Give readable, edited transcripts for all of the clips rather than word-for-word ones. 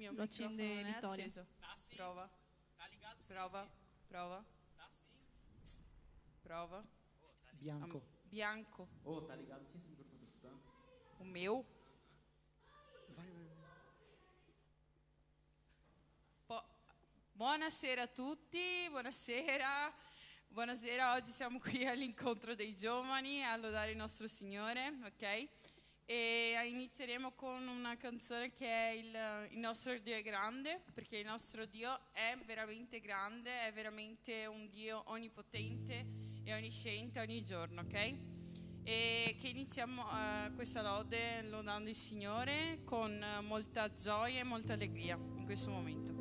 mio Lo accende microfono non è Vittoria. acceso. Sì. Prova. Tá ligado? Sim, Prova. filho. Prova. Tá sim. Prova. Bianco. Bianco. Oh, tá ligado sim, esse microfone tá escutando? O meu? Vai, vai, vai. Buonasera a tutti, buonasera. Buonasera, oggi siamo qui all'incontro dei giovani a lodare il nostro Signore, ok? E inizieremo con una canzone che è il nostro Dio è grande, perché il nostro Dio è veramente grande, è veramente un Dio onnipotente e onnisciente ogni giorno, ok? E che iniziamo questa lode lodando il Signore con molta gioia e molta allegria in questo momento.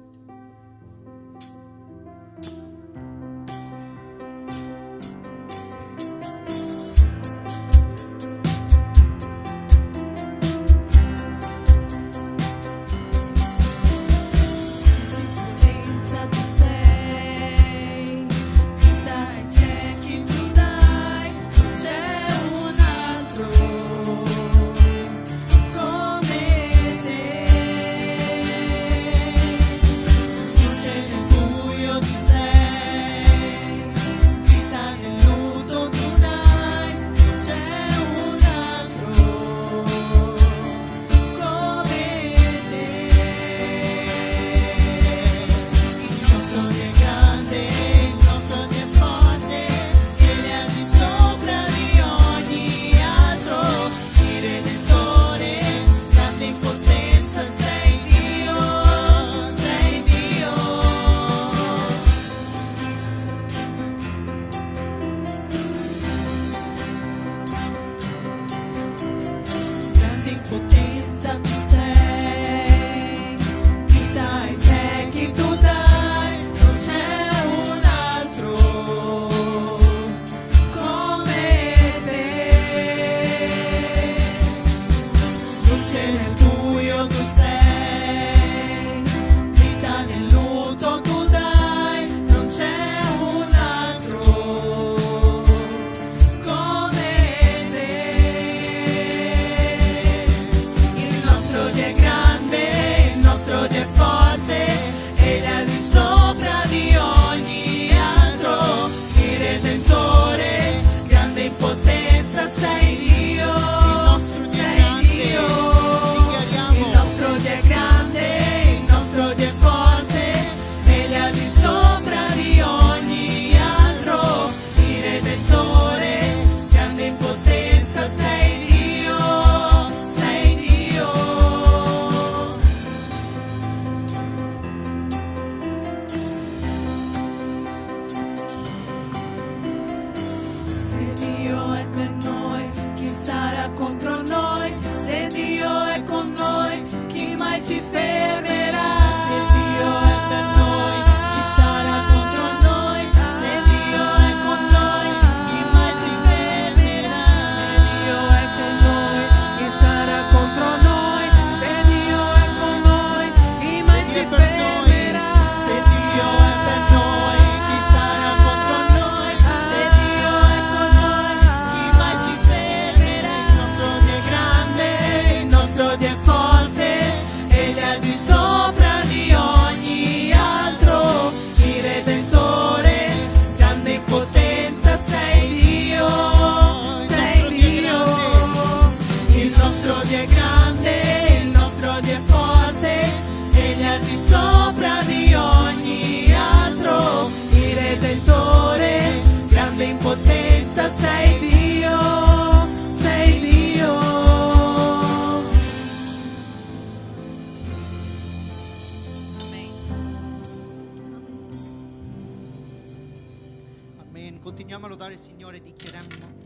Continuiamo a lodare il Signore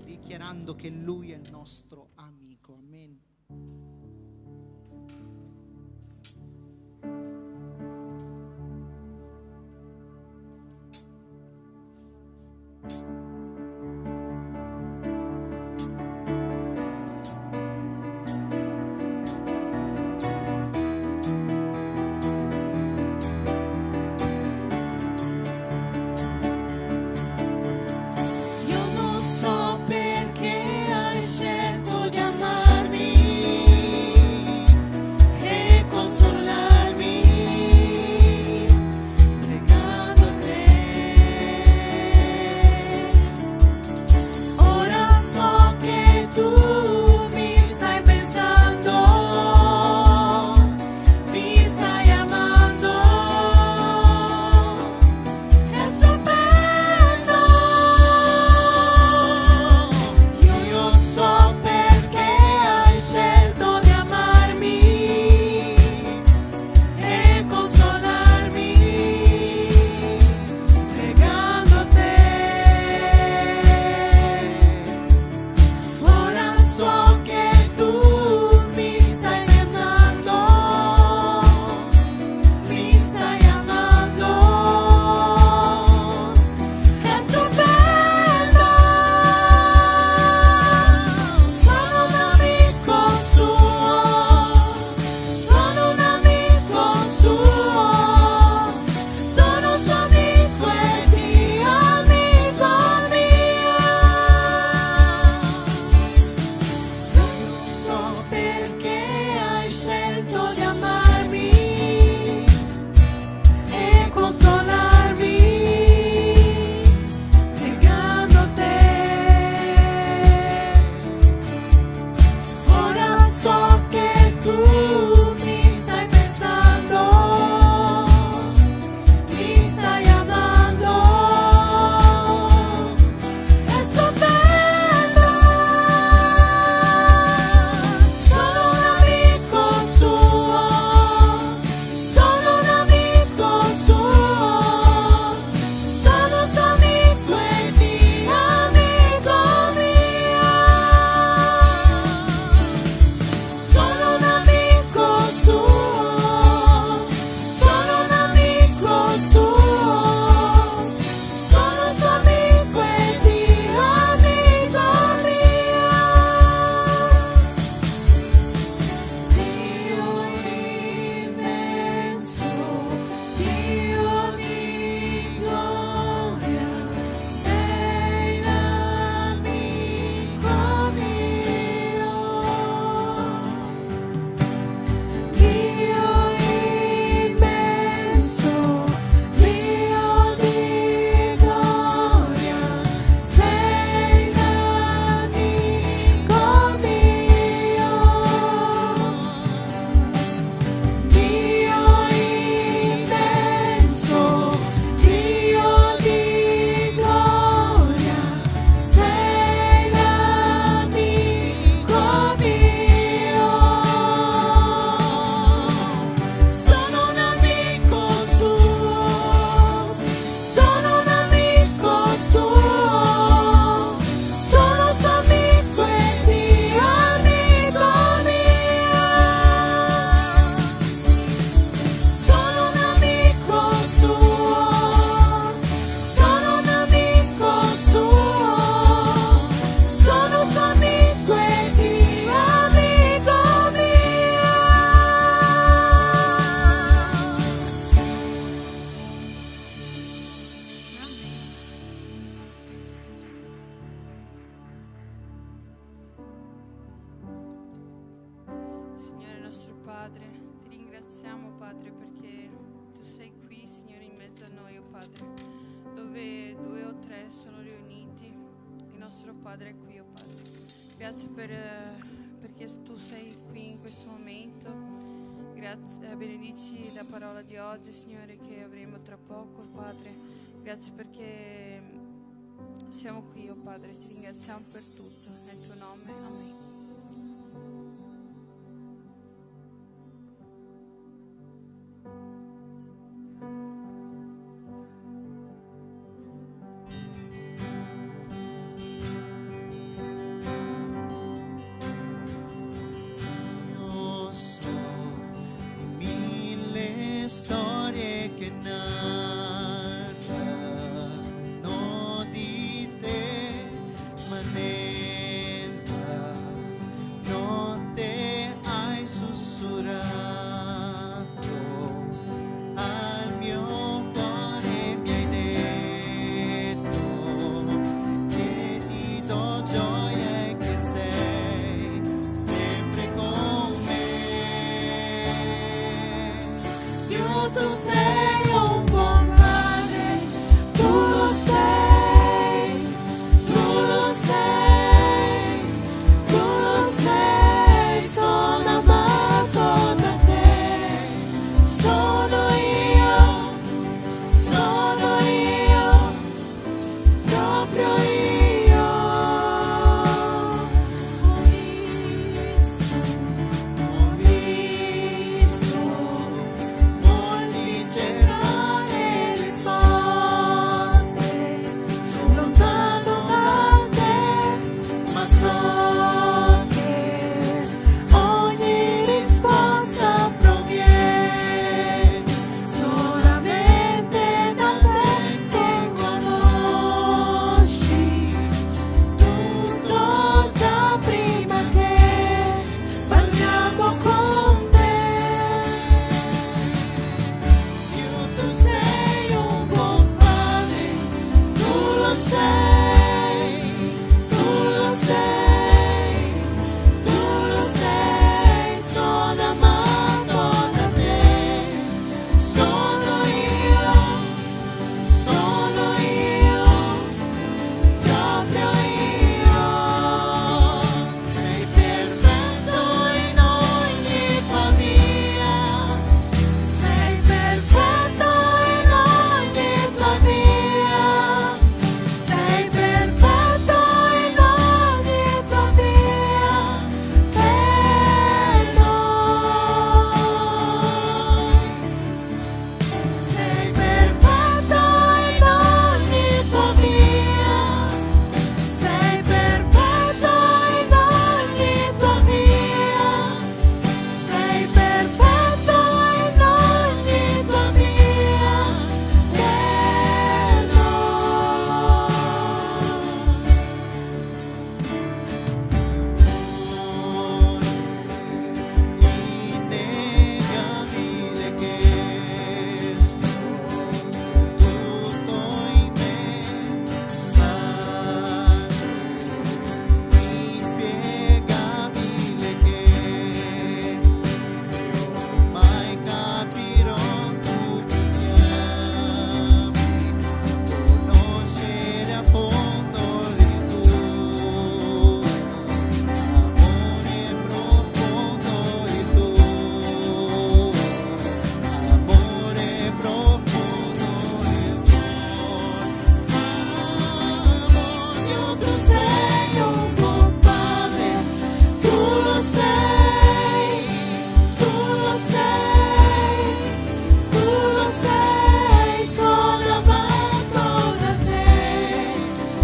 dichiarando che Lui è il nostro amico. Amen. Io non so perché hai scelto di Padre, perché tu sei qui, Signore, in mezzo a noi, oh Padre, dove 2 o 3 sono riuniti, il nostro Padre è qui, oh Padre. Grazie perché tu sei qui in questo momento. Grazie, benedici la parola di oggi, Signore, che avremo tra poco, Padre. Grazie perché siamo qui, oh Padre, ti ringraziamo per tutto, nel tuo nome, amen. Io so di 1000 storie che narrano di te, ma nella notte hai sussurrato al mio cuore, mi hai detto che ti do gioia e che sei sempre con me. Dio, tu sei un buon padre, tu lo sei, tu lo sei, tu lo sei, sono amato da te, sono io, proprio io. Ho visto molti cercare risposte lontano da te, ma so che ogni risposta proviene solamente da te, che conosci tutto già prima che parliamo con te. Dio, tu sei un buon padre, tu lo sei, tu lo sei, tu lo sei, sono amato da te, sono io, proprio io. Sei perfetto in ogni tua via, sei perfetto in ogni tua via, sei perfetto in ogni tua via, per noi. Sei perfetto in ogni tua via, sei perfetto in ogni tua via, sei perfetto in ogni tua via, per innegabile che esplode tutto in me, inspiegabile che mai capirò, tu mi ami, conoscere a fondo il tuo amore profondo, il tuo amore profondo, il tuo amore. Tu sei un buon padre, tu lo sei, tu lo sei, tu lo sei, sono amato da te,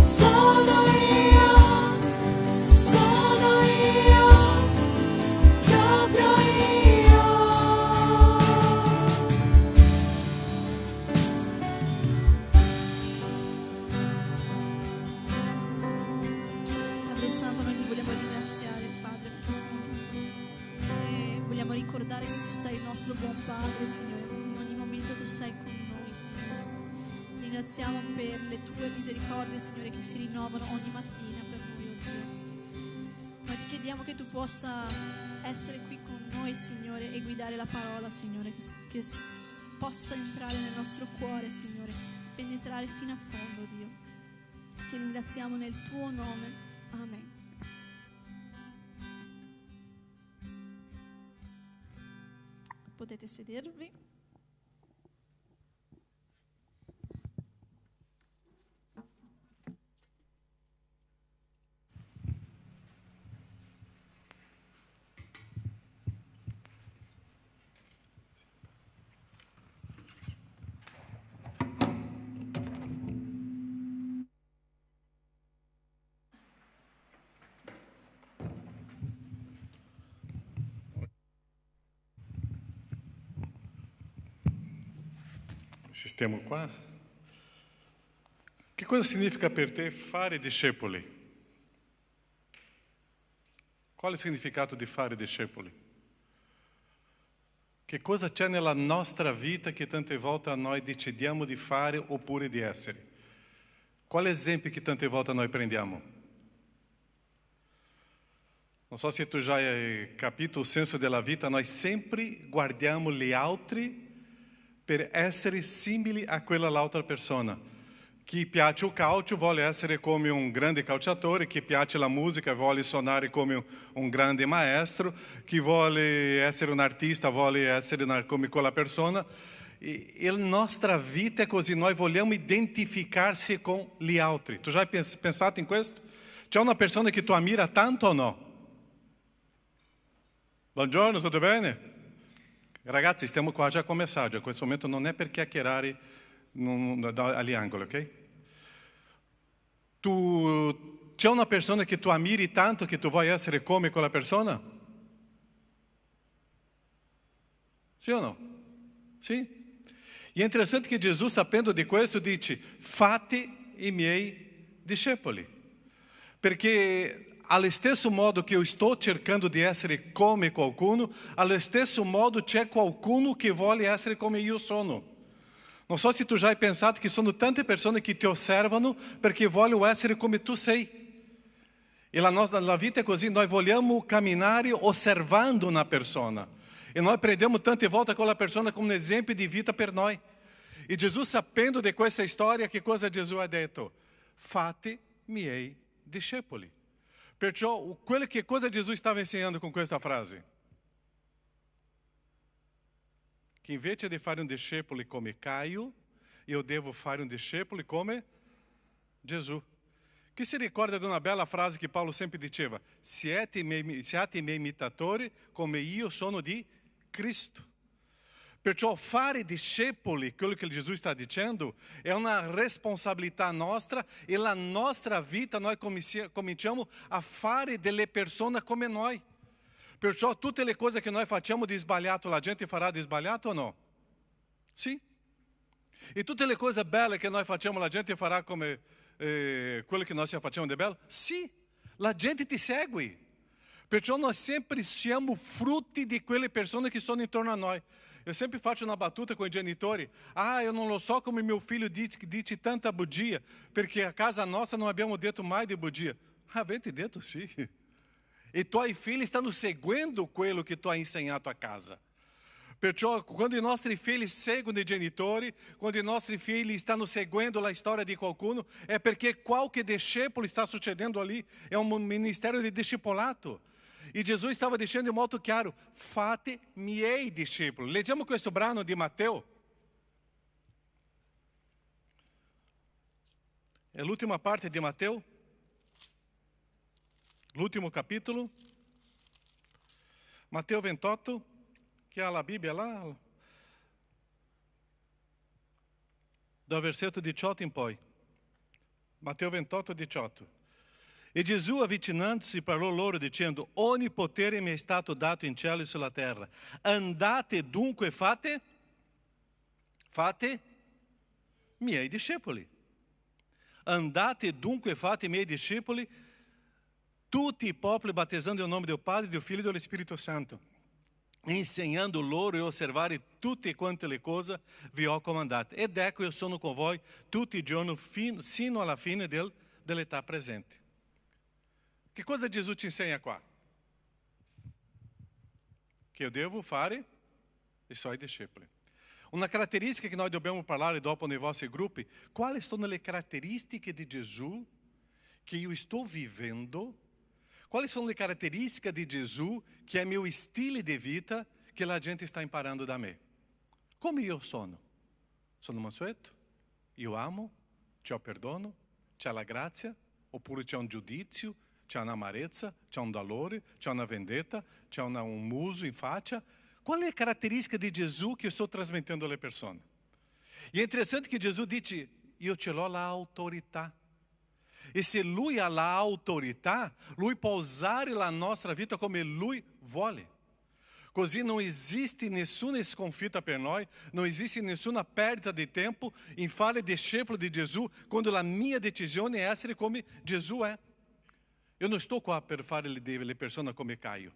sono io, proprio io. Padre Santo, noi ti vogliamo ringraziare, Padre, per questo momento. E vogliamo ricordare che tu sei il nostro buon Padre, Signore. In ogni momento tu sei con noi, Signore. Ti ringraziamo per le tue misericordie, Signore, che si rinnovano ogni mattina per noi, oh Dio. Noi ti chiediamo che tu possa essere qui con noi, Signore, e guidare la parola, Signore, che possa entrare nel nostro cuore, Signore, penetrare fino a fondo, Dio. Ti ringraziamo nel tuo nome. Amen. Potete sedervi. Sistema qua. Che cosa significa per te fare discepoli? Qual è il significato di fare discepoli? Che cosa c'è nella nostra vita che tante volte noi decidiamo di fare oppure di essere? Qual è l'esempio che tante volte noi prendiamo? Non so se tu già hai capito il senso della vita, noi sempre guardiamo gli altri per essere simili a quell'altra persona. Chi piace il calcio vuole essere come un grande calciatore, chi piace la musica vuole suonare come un grande maestro, chi vuole essere un artista vuole essere come quella persona. E la nostra vita è così, noi vogliamo identificarsi con gli altri. Tu già hai pensato in questo? C'è una persona che tu ammira tanto o no? Buongiorno, tutto bene? Ragazzi, stiamo qua già a começar, a questo momento non è per chiacchierare agli angoli, ok? C'è una persona che tu ammiri tanto che tu vuoi essere come quella persona? Sì o no? Sì? E è interessante che Gesù, sapendo di questo, dice: fate i miei discepoli. Perché allo stesso modo che io sto cercando di essere come qualcuno, allo stesso modo c'è qualcuno che vuole essere come io sono. Non so se tu già hai pensato che sono tante persone che ti osservano perché vogliono essere come tu sei. E la vita è così, noi vogliamo camminare osservando una persona. E noi prendiamo tante volte quella persona come un esempio di vita per noi. E Gesù, sapendo di questa storia, che cosa Gesù ha detto? Fate miei discepoli. Perciò, che cosa Gesù stava insegnando con questa frase? Che invece di fare un discepolo come Caio, io devo fare un discepolo come Gesù. Chi si ricorda di una bella frase che Paolo sempre diceva? Siate miei imitatori come io sono di Cristo. Perciò fare discepoli, quello che Gesù sta dicendo, è una responsabilità nostra e la nostra vita noi cominciamo a fare delle persone come noi. Perciò tutte le cose che noi facciamo di sbagliato, la gente farà di sbagliato o no? Sì. E tutte le cose belle che noi facciamo, la gente farà come quello che noi facciamo di bello? Sì. La gente ti segue. Perciò noi sempre siamo frutti di quelle persone che sono intorno a noi. Eu sempre faccio una battuta com i genitori. Eu non lo so come mio figlio dice tanta bugia, perché a casa nossa non abbiamo detto mai di bugia. Avete detto sì. E tuoi figli stanno seguendo quello che tu hai insegnato a casa. Perciò quando i nostri figli seguono i genitori, quando i nostri figli stanno seguendo la storia di qualcuno, è perché qualche discepolo sta succedendo ali. È un ministério di discepolato. E Gesù stava dicendo molto chiaro: fate miei discepoli. Leggiamo questo brano di Matteo. È l'ultima parte di Matteo, l'ultimo capitolo. Matteo 28, che ha la Bibbia là, dal versetto 18 in poi. Matteo 28, 18. E Gesù, avvicinando-si, parlò loro dicendo: ogni potere mi è stato dato in cielo e sulla terra. Andate dunque, fate miei discepoli. Andate dunque, fate miei discepoli, tutti i popoli, battezzando nel nome del Padre, del Figlio e dello Spirito Santo, insegnando loro e osservare tutte quante le cose vi ho comandate. Ed ecco, io sono con voi tutti i giorni sino alla fine dell'età presente. Che cosa Gesù ci insegna qua? che io devo fare i suoi discepoli. Una caratteristica che noi dobbiamo parlare dopo nei vostri gruppi: quali sono le caratteristiche di Gesù che io sto vivendo? Quali sono le caratteristiche di Gesù che è mio stile di vita che la gente sta imparando da me? Come io sono? Sono mansueto? Io amo? C'ho perdono? C'è la grazia? Oppure c'è un giudizio? C'è un'amarezza? C'è un dolore? C'è una vendetta? C'è un muso in faccia? Qual è la caratteristica di Gesù che io sto trasmettendo alle persone? E è interessante che Gesù dice: io ce l'ho l'autorità. E se Lui ha l'autorità, Lui può usare la nostra vita come Lui vuole. Così non esiste nessuna sconfitta per noi, non esiste nessuna perdita di tempo in fare discepolo di Gesù, quando la mia decisione è essere come Gesù è. Io non sto qua per fare delle persone come Caio.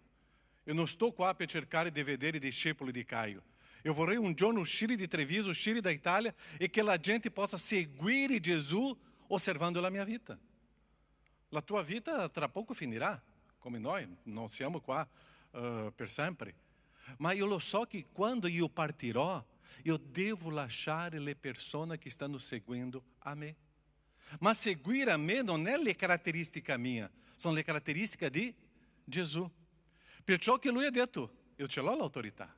Io non sto qua per cercare di vedere i discepoli di Caio. Io vorrei un giorno uscire di Treviso, uscire da Italia e che la gente possa seguire Gesù osservando la mia vita. La tua vita tra poco finirà, come noi, non siamo qua per sempre. Ma io lo so che quando io partirò, io devo lasciare le persone che stanno seguendo a me. Ma seguire a me non è le caratteristiche mie, sono le caratteristiche di Gesù. Perciò che Lui ha detto: io ce l'ho l'autorità,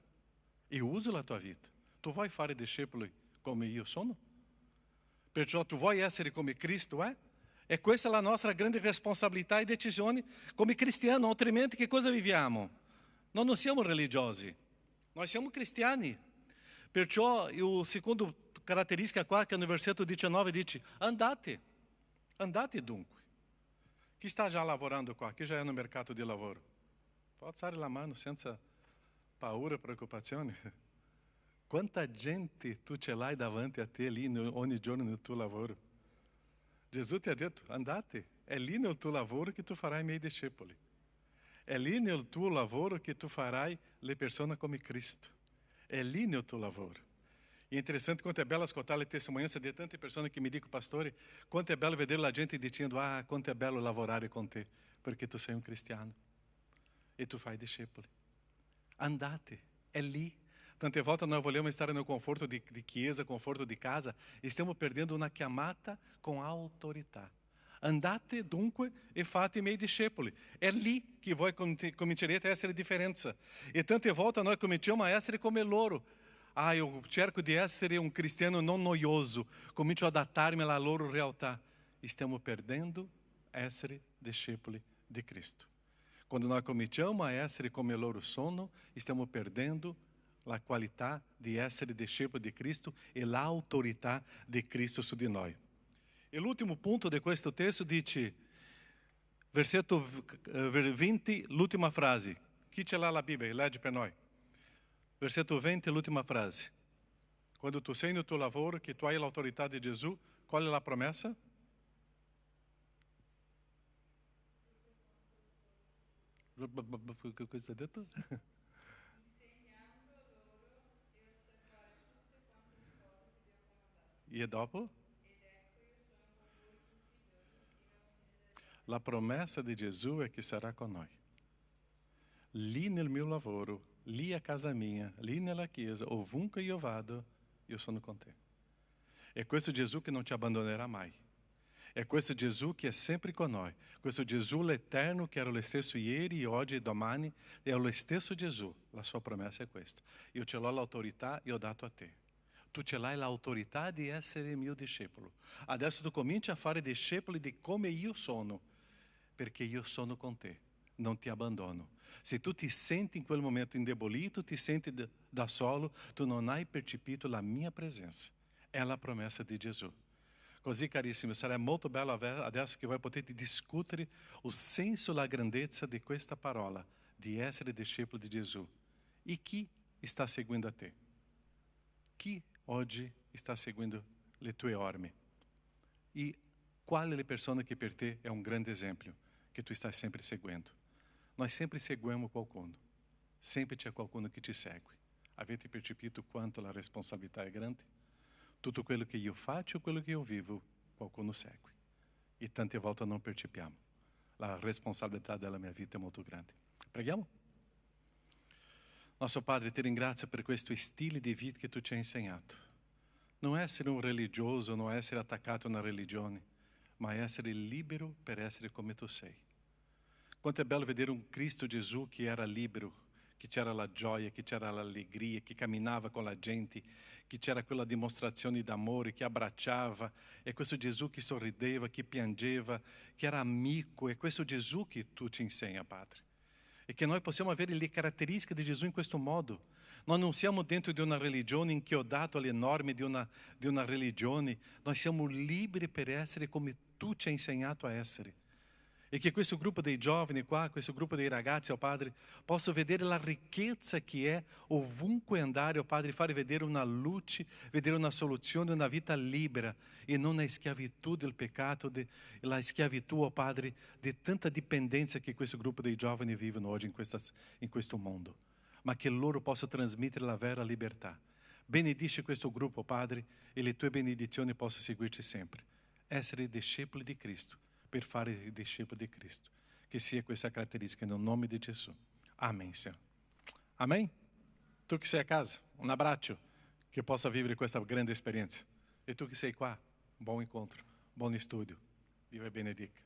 io uso la tua vita. Tu vuoi fare discepoli come io sono? Perciò tu vuoi essere come Cristo è? E questa è la nostra grande responsabilità e decisione come cristiani, altrimenti che cosa viviamo? Noi non siamo religiosi, noi siamo cristiani. Perciò il secondo caratteristica qua, che no versetto 19 dice: andate dunque. Chi sta già lavorando qua? Chi già è no mercato di lavoro? Può alzare la mano senza paura e preoccupazione. Quanta gente tu ce l'hai davanti a te lì ogni giorno nel tuo lavoro? Gesù ti ha detto: andate, è lì nel tuo lavoro che tu farai i miei discepoli. È lì nel tuo lavoro che tu farai le persone come Cristo. È lì nel tuo lavoro. E è interessante quanto è bello ascoltare le testimonianze di tante persone che mi dicono: pastore, quanto è bello vedere la gente dicendo: ah, quanto è bello lavorare con te, perché tu sei un cristiano e tu fai discepoli. Andate, è lì. Tante volte noi vogliamo stare no conforto di chiesa, conforto di casa, e stiamo perdendo una chiamata con autorità. Andate dunque e fate i miei discepoli. È lì che voi comincerete a essere differenza. E tante volte noi cominciamo a essere come loro. Ah, io cerco di essere un cristiano non noioso, comincio a adattarmi alla loro realtà. E stiamo perdendo essere discepoli di Cristo. Quando noi cominciamo a essere come loro sono, stiamo perdendo la qualità di essere discepoli di Cristo e l'autorità di Cristo su di noi. E l'ultimo punto di questo testo dice, versetto 20, l'ultima frase. Chi ce l'ha la Bibbia? Legge per noi. Versetto 20, l'ultima frase. Quando tu sei no tuo lavoro, che tu hai l'autorità di Gesù, qual è la promessa? Che cosa hai detto? E dopo? La promessa di Gesù è che sarà con noi. Lì nel mio lavoro, lì a casa mia, lì nella chiesa, ovunque io vado, io sono con te. È questo Gesù che non ci abbandonerà mai. È questo Gesù che è sempre con noi. Questo Gesù l'Eterno che era lo stesso ieri, oggi e domani, è lo stesso Gesù. La sua promessa è questa. Io ce l'ho l'autorità e ho dato a te. Tu ce l'hai l'autorità di essere mio discepolo. Adesso tu cominci a fare discepoli di come io sono, perché io sono con te, non ti abbandono. Se tu ti senti in quel momento indebolito, ti senti da solo, tu non hai percepito la mia presenza. È la promessa di Gesù. Così, carissimo, sarà molto bello adesso che voi potete discutere il senso e la grandezza di questa parola, di essere discepolo di Gesù. E chi sta seguendo a te? Chi oggi sta seguendo le tue orme? E qual è la persona che per te è un grande esempio, che tu stai sempre seguendo? Noi sempre seguiamo qualcuno. Sempre c'è qualcuno che ti segue. Avete percepito quanto la responsabilità è grande? Tutto quello che io faccio, quello che io vivo, qualcuno segue. E tante volte non percepiamo. La responsabilità della mia vita è molto grande. Preghiamo? Nosso Padre, ti ringrazio per questo stile di vita che tu ci hai insegnato. Non essere un religioso, non essere attaccato a una religione, ma essere libero per essere come tu sei. Quanto è bello vedere un Cristo Gesù che era libero, che c'era la gioia, che c'era l'allegria, che camminava con la gente, che c'era quella dimostrazione d'amore, che abbracciava. È questo Gesù che sorrideva, che piangeva, che era amico. È questo Gesù che tu ci insegna, Padre. E che noi possiamo avere le caratteristiche di Gesù in questo modo. Noi non siamo dentro di una religione inchiodato alle norme di una religione. Noi siamo liberi per essere come tu ci hai insegnato a essere. E che questo gruppo dei giovani qua, questo gruppo dei ragazzi, oh Padre, possa vedere la ricchezza che è ovunque andare, oh Padre, fare vedere una luce, vedere una soluzione, una vita libera e non a schiavitù del peccato, la schiavitù, oh Padre, di tanta dipendenza che questo gruppo dei giovani vivono oggi in questo mondo, ma che loro possano trasmettere la vera libertà. Benedice questo gruppo, Padre, e le tue benedizioni possano seguirci sempre. Essere discepoli di Cristo, per fare il discepolo di Cristo. Che sia questa caratteristica nel nome di Gesù. Amém, Senhor. Amém? Tu que sei a casa, um abraço, que possa vivere questa grande esperienza. E tu que sei qua, bom encontro, bom estudo. Dio benedica.